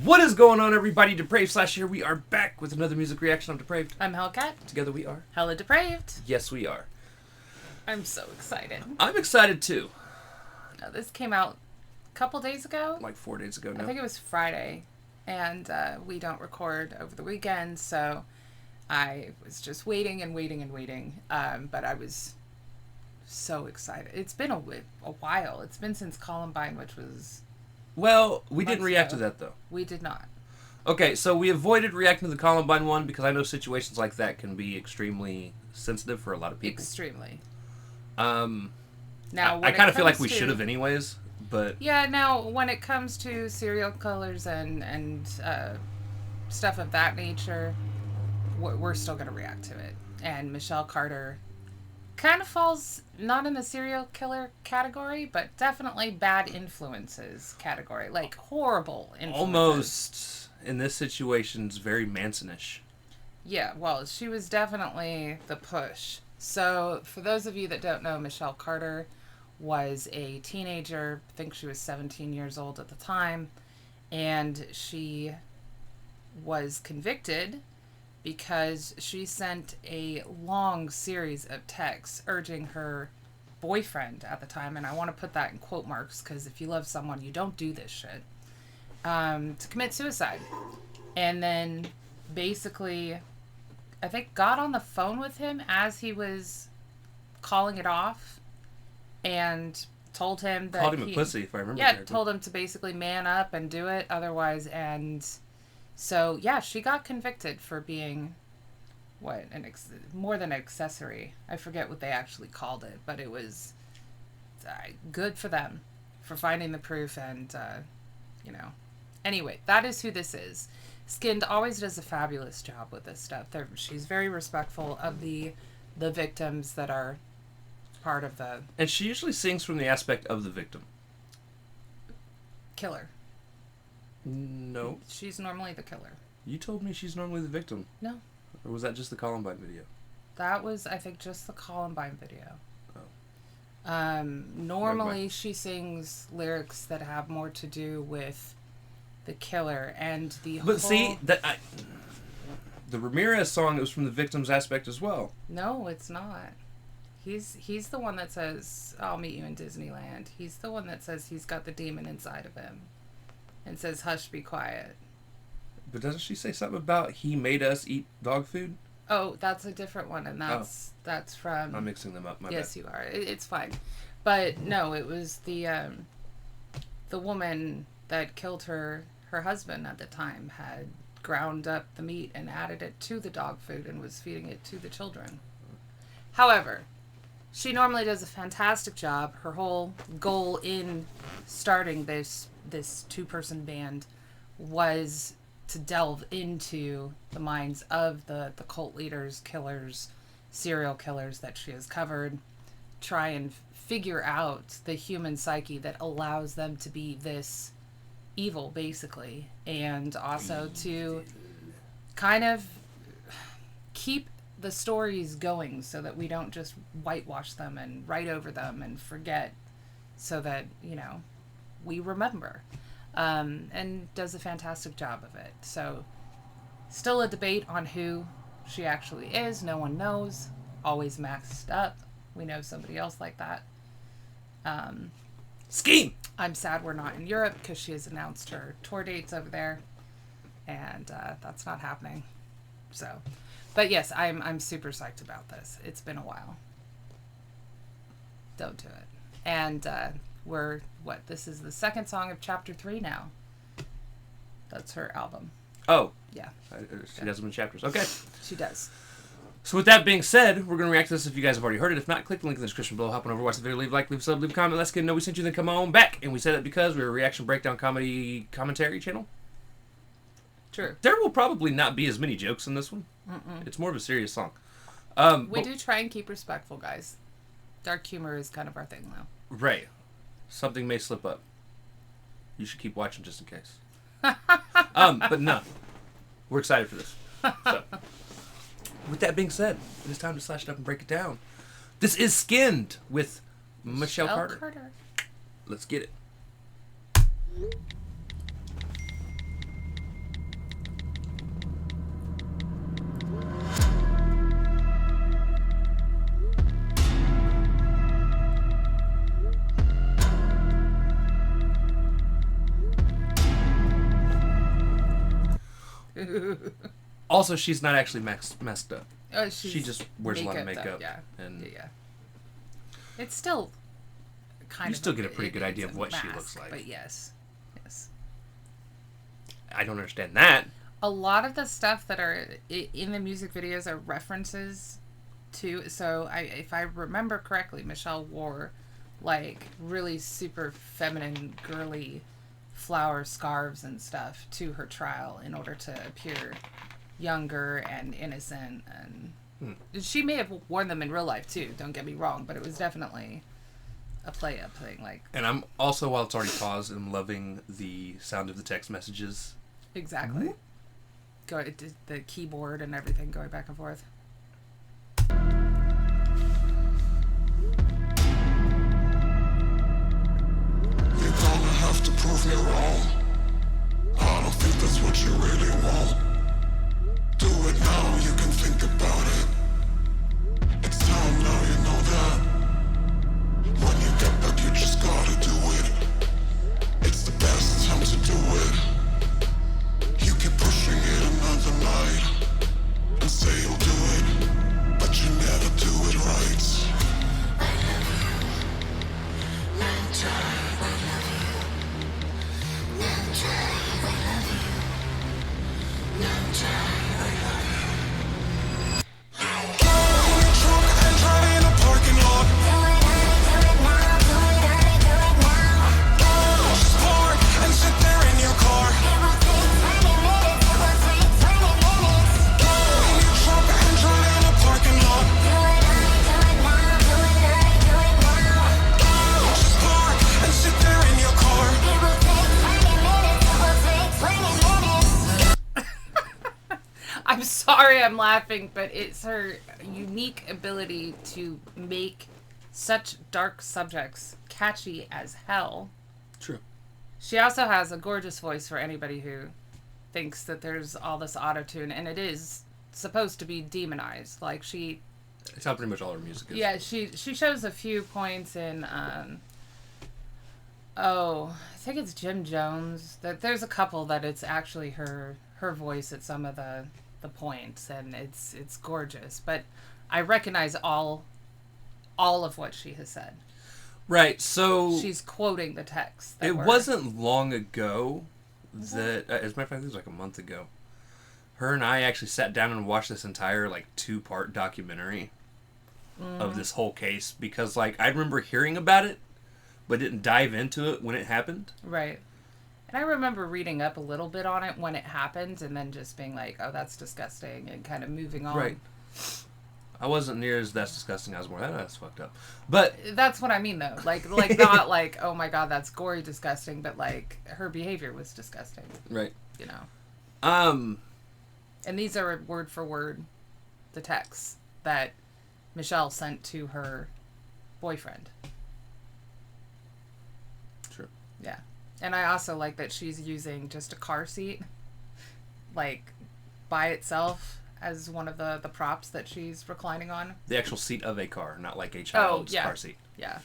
What is going on, everybody? Depraved / here. We are back with another music reaction. I'm Depraved. I'm Hellcat. Together we are HellaDepraved. Yes, we are. I'm so excited. I'm excited too. Now, this came out a couple days ago. Like 4 days ago now. I think it was Friday. And we don't record over the weekend, so I was just waiting and waiting. But I was so excited. It's been a while. It's been since Columbine, which was... Well, we didn't react to that, though. We did not. Okay, so we avoided reacting to the Columbine one because I know situations like that can be extremely sensitive for a lot of people. Extremely. Now, I kind of feel like we should have anyways, but... Yeah, now, when it comes to serial killers and stuff of that nature, we're still going to react to it. And Michelle Carter kind of falls not in the serial killer category, but definitely bad influences category, like horrible influences. Almost, in this situation, is very Manson-ish. Yeah, well, she was definitely the push. So, for those of you that don't know, Michelle Carter was a teenager. I think she was 17 years old at the time, and she was convicted because she sent a long series of texts urging her boyfriend at the time, and I want to put that in quote marks because if you love someone, you don't do this shit, to commit suicide. And then basically, I think, got on the phone with him as he was calling it off and told him that called him a pussy, if I remember correctly. correctly. Told him to basically man up and do it otherwise. And so, yeah, she got convicted for being, more than accessory. I forget what they actually called it, but it was good for them for finding the proof and, Anyway, that is who this is. SKYND always does a fabulous job with this stuff. She's very respectful of the victims that are part of the... And she usually sings from the aspect of the victim. Killer. No. She's normally the killer. You told me she's normally the victim. No. Or was that just the Columbine video? That was, I think, just the Columbine video. Oh. Normally she sings lyrics that have more to do with the killer and the whole... But see, the Ramirez song, it was from the victim's aspect as well. No, it's not. He's the one that says, I'll meet you in Disneyland. He's the one that says he's got the demon inside of him. And says, hush, be quiet. But doesn't she say something about he made us eat dog food? Oh, that's a different one, and that's from... I'm mixing them up, my bad. Yes, you are. It's fine. But no, it was the woman that killed her husband at the time had ground up the meat and added it to the dog food and was feeding it to the children. However, she normally does a fantastic job. Her whole goal in starting this two-person band was to delve into the minds of the cult leaders, killers, serial killers that she has covered, try and figure out the human psyche that allows them to be this evil, basically, and also to kind of keep the stories going so that we don't just whitewash them and write over them and forget, so that, we remember. And does a fantastic job of it. So, still a debate on who she actually is. No one knows. Always maxed up. We know somebody else like that. Scheme! I'm sad we're not in Europe because she has announced her tour dates over there. And that's not happening. So, but yes, I'm super psyched about this. It's been a while. Don't do it. And this is the second song of Chapter 3 now. That's her album. Oh. Yeah. She does them in chapters. Okay. She does. So with that being said, we're going to react to this if you guys have already heard it. If not, click the link in the description below. Hop on over, watch the video, leave a like, leave a sub, leave a comment. Let's get know we sent you, then come on back. And we say that because we're a reaction breakdown commentary channel. True. There will probably not be as many jokes in this one. Mm-mm. It's more of a serious song. We do try and keep respectful, guys. Dark humor is kind of our thing, though. Right. Something may slip up. You should keep watching just in case. But no. We're excited for this. So. with that being said, it is time to slash it up and break it down. This is Skinned with Michelle Carter. Let's get it. Also, she's not actually messed up. She just wears a lot of makeup. Yeah. And yeah. It's still kind of... You still get a pretty good idea of what mask, she looks like. But yes. Yes. I don't understand that. A lot of the stuff that are in the music videos are references to... So, if I remember correctly, Michelle wore, like, really super feminine, girly flower scarves and stuff to her trial in order to appear younger and innocent, and she may have worn them in real life too, don't get me wrong, but it was definitely a play-up thing. Like, and I'm also, while it's already paused, I'm loving the sound of the text messages. Exactly. Go the keyboard and everything going back and forth. You're gonna have to prove me wrong. I don't think that's what you really want. Do it now, you can think about it. It's time now, you know that. When you get back, you just gotta do it. It's the best time to do it. You keep pushing it another night and say you'll do it, but you never do it right. I love you. No time, I love you. No time, I love you. No time. I'm sorry I'm laughing, but it's her unique ability to make such dark subjects catchy as hell. True. She also has a gorgeous voice for anybody who thinks that there's all this auto-tune, and it is supposed to be demonized. Like, it's how pretty much all her music is. Yeah, she shows a few points in, I think it's Jim Jones. That there's a couple that it's actually her voice at some of the points, and it's gorgeous. But I recognize all of what she has said. Right, so she's quoting the text. It wasn't long ago that, as a matter of fact, it was like a month ago, her and I actually sat down and watched this entire, like, 2-part documentary of this whole case, because, like, I remember hearing about it, but didn't dive into it when it happened. Right. And I remember reading up a little bit on it when it happened, and then just being like, oh, that's disgusting, and kind of moving on. Right. I wasn't near as that's disgusting. I was more, that's fucked up. But that's what I mean, though. Like not like, oh my god, that's gory disgusting, but like her behavior was disgusting. Right. You know. And these are word for word the texts that Michelle sent to her boyfriend. True. Yeah. And I also like that she's using just a car seat, like, by itself as one of the props that she's reclining on. The actual seat of a car, not like a child's car seat. Yeah.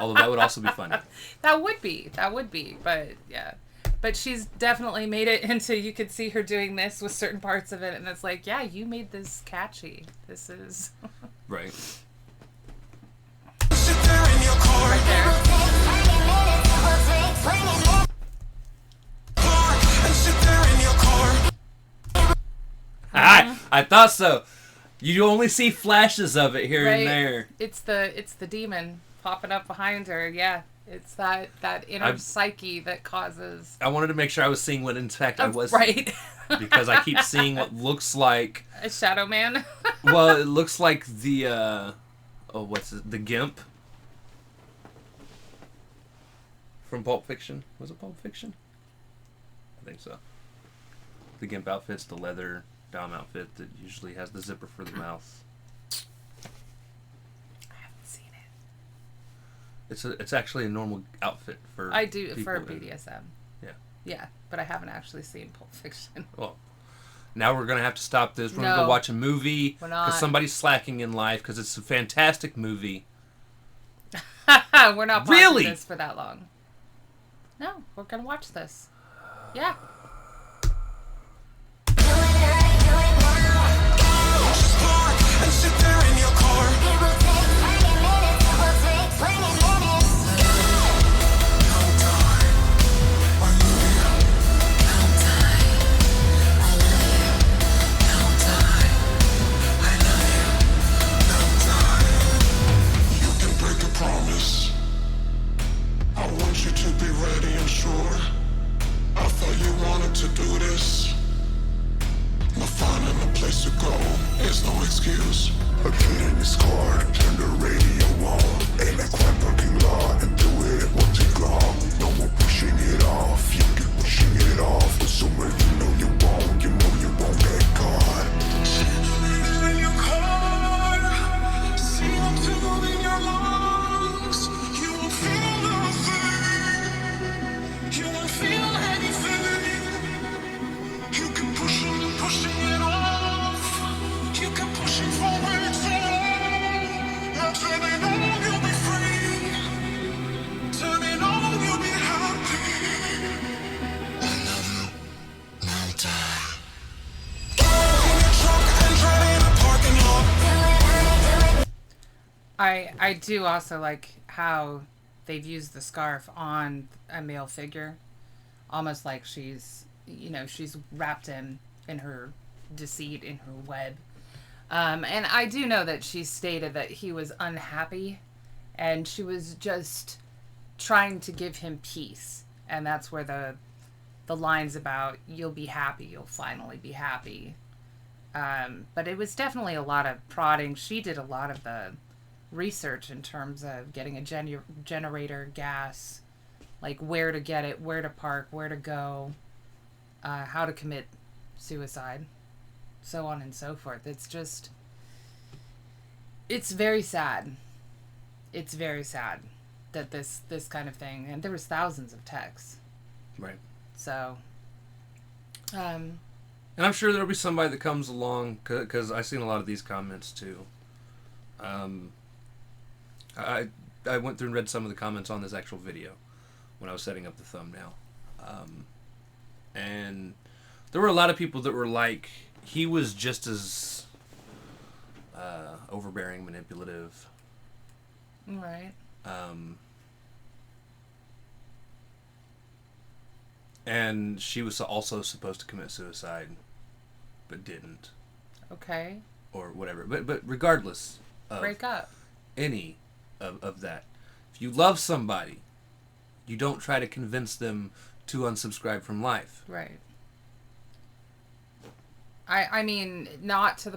Although that would also be funny. That would be. But, yeah. But she's definitely made it into, you could see her doing this with certain parts of it, and it's like, yeah, you made this catchy. This is... Right. Right there. I thought so. You only see flashes of it here and there. It's the demon popping up behind her. Yeah, it's that inner psyche that causes. I wanted to make sure I was seeing what, in fact, I was. Right. Because I keep seeing what looks like a shadow man. Well, it looks like the the Gimp from Pulp Fiction. Was it Pulp Fiction? I think so. The Gimp outfits, the leather Dom outfit that usually has the zipper for the mouth. I haven't seen it. It's actually a normal outfit for I do people for in- BDSM. Yeah. Yeah, but I haven't actually seen Pulp Fiction. Well, now we're gonna have to stop this. We're No. gonna go watch a movie We're not. because somebody's slacking in life because it's a fantastic movie. We're not pausing Really? this for that long. No, we're gonna watch this. Yeah. And sit there in your car. It will take 20 minutes. It will take 20 minutes. Count time. I love you. Count time. I love you. Count time. I love you. Count time. You can break a promise. I want you to be ready and sure. I thought you wanted to do this. Not finding a place to go is no excuse. A kid in his car, turn the radio on. Ain't like crime parking lot and do it, it won't take long. No more pushing it off, you keep pushing it off. Assuming you know you won't get caught. See the radio in your car, see the tune in your lungs. You won't feel nothing, you won't feel anything. You keep pushing it off. You keep pushing forward so long. Now turning on, you'll be free. Turning on, you'll be happy. I love you. Long time. In your truck and drive in a parking lot. I do also like how they've used the scarf on a male figure, almost like she's wrapped in her deceit, in her web. And I do know that she stated that he was unhappy, and she was just trying to give him peace, and that's where the lines about "you'll be happy, you'll finally be happy." But it was definitely a lot of prodding. She did a lot of the research in terms of getting a generator, gas, like where to get it, where to park, where to go, how to commit suicide, so on and so forth. It's very sad. It's very sad that this kind of thing, and there was thousands of texts. Right. So, And I'm sure there'll be somebody that comes along, because I've seen a lot of these comments too. I went through and read some of the comments on this actual video when I was setting up the thumbnail. And there were a lot of people that were like, he was just as overbearing, manipulative. right. And she was also supposed to commit suicide, but didn't, Okay. or whatever. But regardless of Break up. any of that, if you love somebody, you don't try to convince them to unsubscribe from life. Right. I mean, not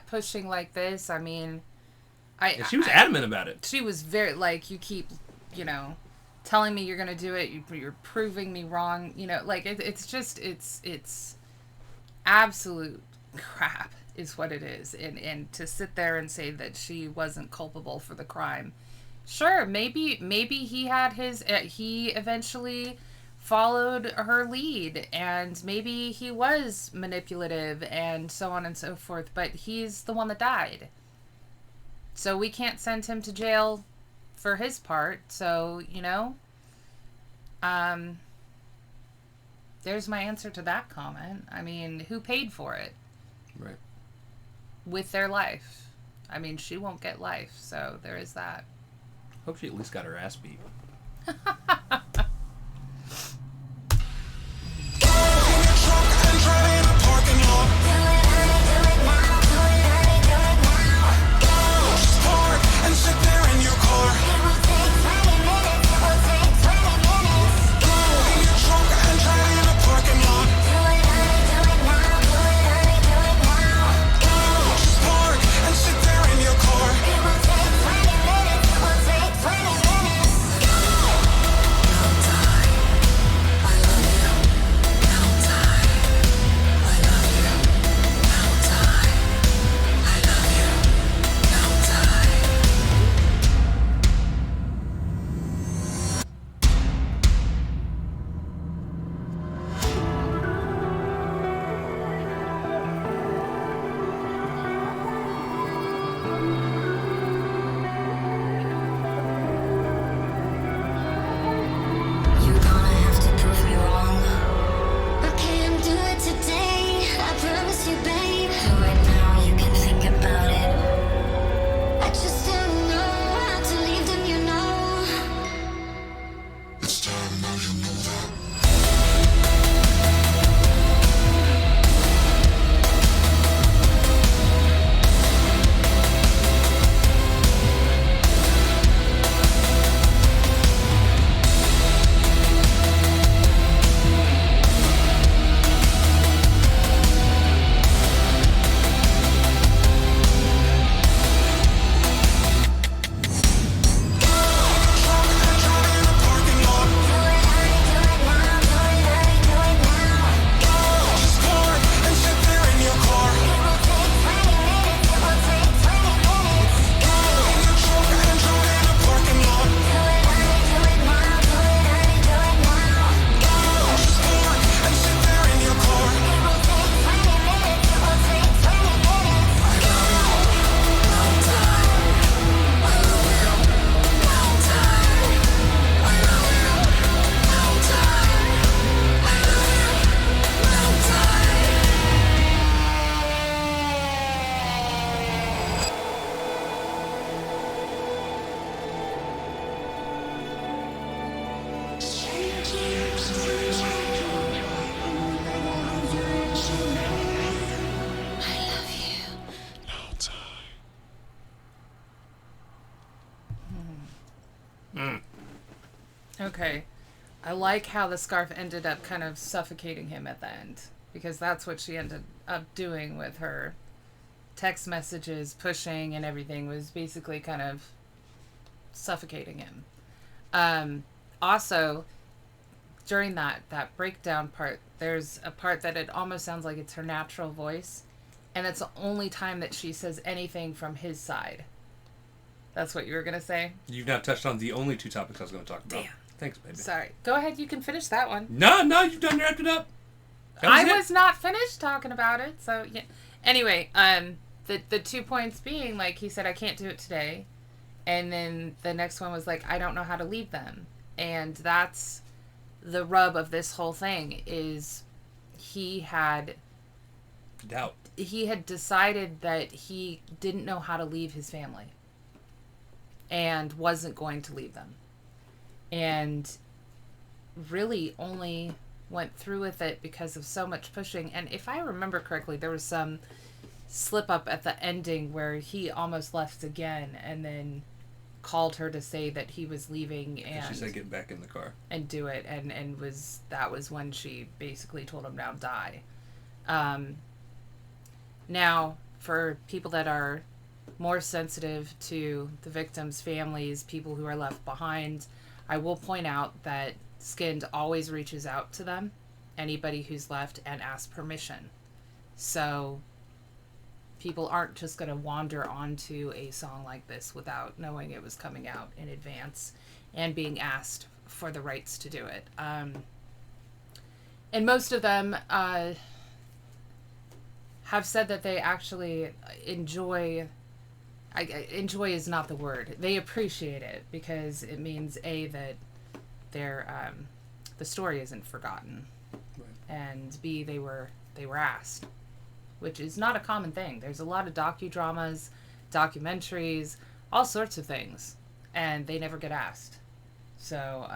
pushing like this. I mean, And she was adamant about it. she was very, like, you keep, telling me you're going to do it. You're proving me wrong. Like, it's absolute crap is what it is. And to sit there and say that she wasn't culpable for the crime. Sure, maybe he had he eventually followed her lead, and maybe he was manipulative and so on and so forth, but he's the one that died. So we can't send him to jail for his part. So, there's my answer to that comment. I mean, who paid for it? Right. With their life. I mean, she won't get life, so there is that. Hope she at least got her ass beat. Okay. I like how the scarf ended up kind of suffocating him at the end, because that's what she ended up doing with her text messages, pushing and everything, was basically kind of suffocating him. Also, during that breakdown part, there's a part that it almost sounds like it's her natural voice, and it's the only time that she says anything from his side. That's what you were gonna say? You've now touched on the only two topics I was going to talk about. Damn. Thanks, baby. Sorry. Go ahead, you can finish that one. No, you've done wrapped it up. I was not finished talking about it, so yeah. Anyway, the 2 points being, like, he said, I can't do it today. And then the next one was like, I don't know how to leave them. And that's the rub of this whole thing, is he had doubt. He had decided that he didn't know how to leave his family and wasn't going to leave them. And really only went through with it because of so much pushing. And if I remember correctly, there was some slip up at the ending where he almost left again and then called her to say that he was leaving, and she said get back in the car and do it, and that was when she basically told him, now die. Now, for people that are more sensitive to the victims' families, people who are left behind, I will point out that SKYND always reaches out to them, anybody who's left, and asks permission. So people aren't just going to wander onto a song like this without knowing it was coming out in advance and being asked for the rights to do it. And most of them have said that they actually enjoy... enjoy is not the word. They appreciate it because it means, A, that their the story isn't forgotten, right, and B, they were asked, which is not a common thing. There's a lot of docudramas, documentaries, all sorts of things, and they never get asked. So,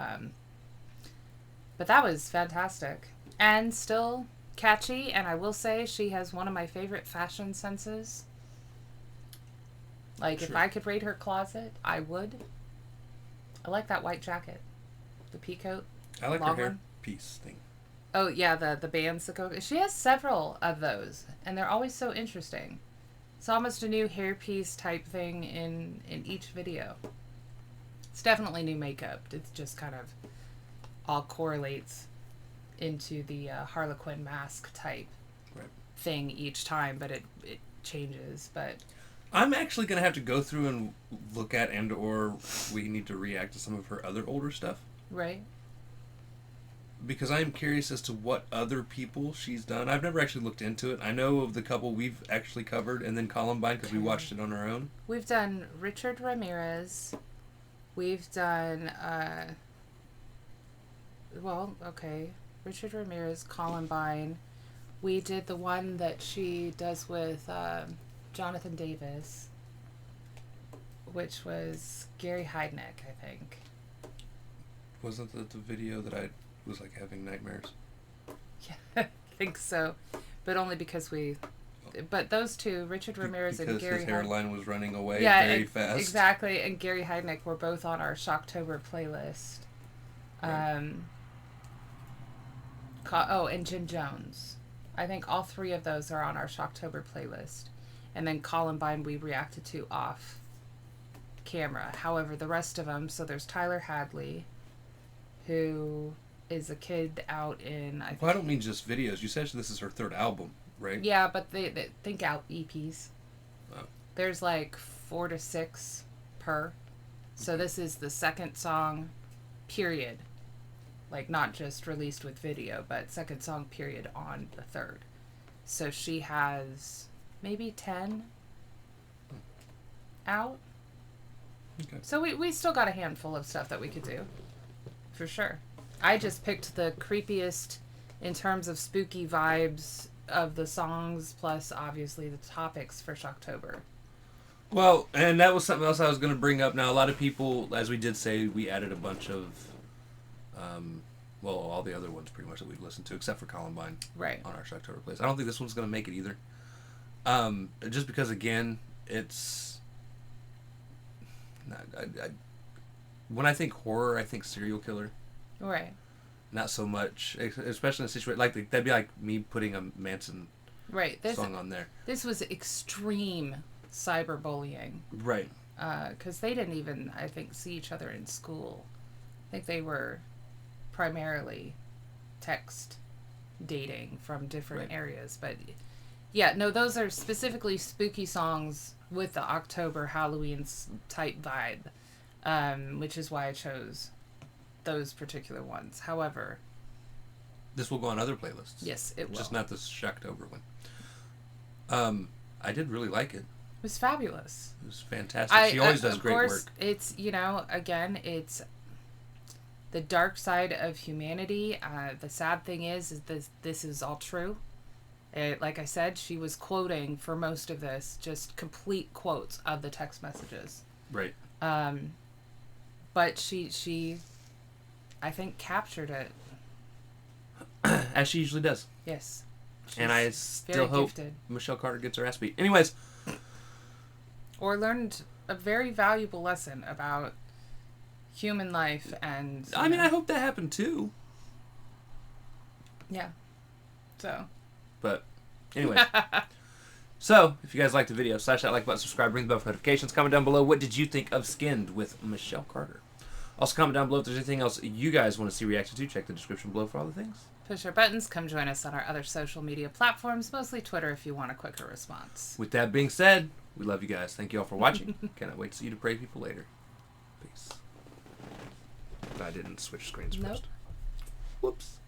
but that was fantastic and still catchy. And I will say she has one of my favorite fashion senses. Like, sure. If I could raid her closet, I would. I like that white jacket. The pea coat. I like her long hair one. piece thing. Oh, yeah, the bands that go... She has several of those, and they're always so interesting. It's almost a new hairpiece type thing in each video. It's definitely new makeup. It's just kind of all correlates into the Harlequin mask type right. thing each time, but it changes, but... I'm actually going to have to go through and look at, and or we need to react to some of her other older stuff. Right. Because I am curious as to what other people she's done. I've never actually looked into it. I know of the couple we've actually covered, and then Columbine, because we watched it on our own. We've done Richard Ramirez. We've done, Richard Ramirez, Columbine. We did the one that she does with Jonathan Davis, which was Gary Heidnick, I think. Wasn't that the video that I was like having nightmares? Yeah, I think so, but only because but those two, Richard Ramirez and Gary, because his hairline was running away very fast. Exactly, and Gary Heidnick were both on our Shocktober playlist. Right. And Jim Jones. I think all three of those are on our Shocktober playlist. And then Columbine we reacted to off camera. However, the rest of them, so there's Tyler Hadley, who is a kid out in... I don't mean just videos. You said this is her third album, right? Yeah, but they think out EPs. Oh. There's like 4 to 6 per. So this is the second song, period. Like, not just released with video, but second song, period, on the third. So she has maybe 10 out. Okay. So we still got a handful of stuff that we could do. For sure. I just picked the creepiest in terms of spooky vibes of the songs, plus obviously the topics for Shocktober. Well, and that was something else I was going to bring up. Now, a lot of people, as we did say, we added a bunch of, all the other ones pretty much that we've listened to, except for Columbine, right, on our Shocktober playlist. I don't think this one's going to make it either. Just because, again, it's... when I think horror, I think serial killer. Right. Not so much, especially in a situation like that'd be like me putting a Manson Right. song on there. This was extreme cyberbullying. Right. Because they didn't even, I think, see each other in school. I think they were primarily text dating from different areas. But yeah, no, those are specifically spooky songs with the October Halloween type vibe, which is why I chose those particular ones. However, this will go on other playlists. yes, it will. Just not this Shocktober one. I did really like it. It was fabulous. It was fantastic. She always does of great course, work. It's, again, it's the dark side of humanity. The sad thing is this is all true. Like I said, she was quoting for most of this, just complete quotes of the text messages. Right. But she, I think, captured it. As she usually does. Yes. And I She's still very hope gifted. Michelle Carter gets her ass beat. Anyways. Or learned a very valuable lesson about human life and... I mean, I hope that happened too. Yeah. So... But, anyways. So, if you guys liked the video, slash that like button, subscribe, ring the bell for notifications. Comment down below, what did you think of SKYND with Michelle Carter? Also, comment down below if there's anything else you guys want to see reacted to. Check the description below for all the things. Push our buttons. Come join us on our other social media platforms, mostly Twitter if you want a quicker response. With that being said, we love you guys. Thank you all for watching. Cannot wait to see you depraved people later. Peace. I didn't switch screens Nope. first. Whoops.